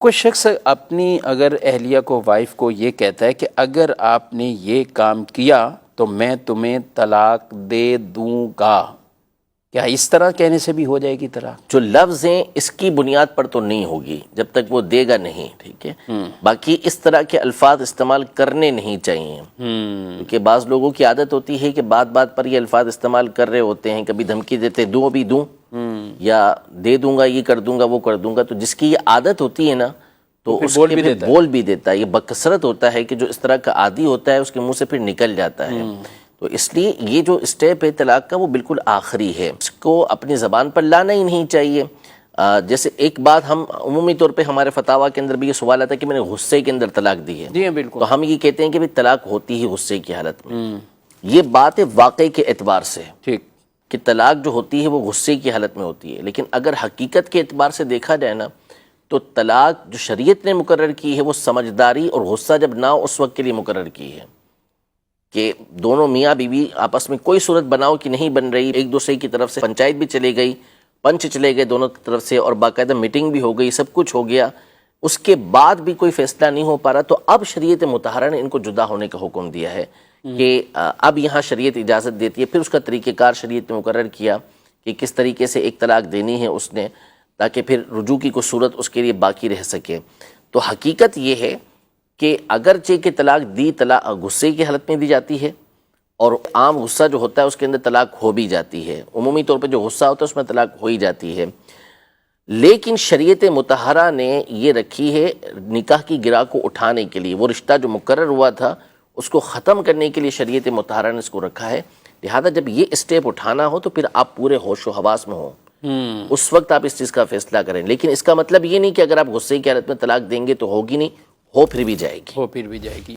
کوئی شخص اپنی اگر اہلیہ کو، وائف کو یہ کہتا ہے کہ اگر آپ نے یہ کام کیا تو میں تمہیں طلاق دے دوں گا، کیا اس طرح کہنے سے بھی ہو جائے گی طلاق؟ جو لفظ ہیں اس کی بنیاد پر تو نہیں ہوگی جب تک وہ دے گا نہیں، ٹھیک ہے. باقی اس طرح کے الفاظ استعمال کرنے نہیں چاہیے، کیونکہ بعض لوگوں کی عادت ہوتی ہے کہ بات بات پر یہ الفاظ استعمال کر رہے ہوتے ہیں، کبھی دھمکی دیتے دوں بھی دوں، یا دے دوں گا، یہ کر دوں گا، وہ کر دوں گا. تو جس کی یہ عادت ہوتی ہے نا تو اس کے پھر بول بھی دیتا ہے. یہ بکثرت ہوتا ہے کہ جو اس طرح کا عادی ہوتا ہے اس کے منہ سے پھر نکل جاتا ہے. تو اس لیے یہ جو اسٹیپ ہے طلاق کا وہ بالکل آخری ہے، اس کو اپنی زبان پر لانا ہی نہیں چاہیے. جیسے ایک بات ہم عمومی طور پہ ہمارے فتاویٰ کے اندر بھی یہ سوال آتا ہے کہ میں نے غصے کے اندر طلاق دی ہے. جی ہاں بالکل. تو ہم یہ کہتے ہیں کہ بھی طلاق ہوتی ہی غصے کی حالت میں. یہ بات ہے واقعے کے اعتبار سے، ٹھیک، کہ طلاق جو ہوتی ہے وہ غصے کی حالت میں ہوتی ہے. لیکن اگر حقیقت کے اعتبار سے دیکھا جائے نا تو طلاق جو شریعت نے مقرر کی ہے وہ سمجھداری اور غصہ جب نہ ہو اس وقت کے لیے مقرر کی ہے، کہ دونوں میاں بیوی آپس میں کوئی صورت بناؤ کی نہیں بن رہی، ایک دوسرے کی طرف سے پنچایت بھی چلے گئی، پنچ چلے گئے دونوں کی طرف سے، اور باقاعدہ میٹنگ بھی ہو گئی، سب کچھ ہو گیا، اس کے بعد بھی کوئی فیصلہ نہیں ہو پا رہا. تو اب شریعت مطہرہ نے ان کو جدا ہونے کا حکم دیا ہے کہ اب یہاں شریعت اجازت دیتی ہے. پھر اس کا طریقہ کار شریعت نے مقرر کیا کہ کس طریقے سے ایک طلاق دینی ہے اس نے، تاکہ پھر رجوع کی کوئی صورت اس کے لیے باقی رہ سکے. تو حقیقت یہ ہے کہ اگرچہ کہ طلاق طلاق غصے کی حالت میں دی جاتی ہے، اور عام غصہ جو ہوتا ہے اس کے اندر طلاق ہو بھی جاتی ہے، عمومی طور پہ جو غصہ ہوتا ہے اس میں طلاق ہو ہی جاتی ہے. لیکن شریعت مطہرہ نے یہ رکھی ہے نکاح کی گرہ کو اٹھانے کے لیے، وہ رشتہ جو مقرر ہوا تھا اس کو ختم کرنے کے لیے شریعت مطہرہ نے اس کو رکھا ہے. لہذا جب یہ اسٹیپ اٹھانا ہو تو پھر آپ پورے ہوش و حواس میں ہوں، اس وقت آپ اس چیز کا فیصلہ کریں. لیکن اس کا مطلب یہ نہیں کہ اگر آپ غصے کی حالت میں طلاق دیں گے تو ہوگی نہیں، ہو پھر بھی جائے گی.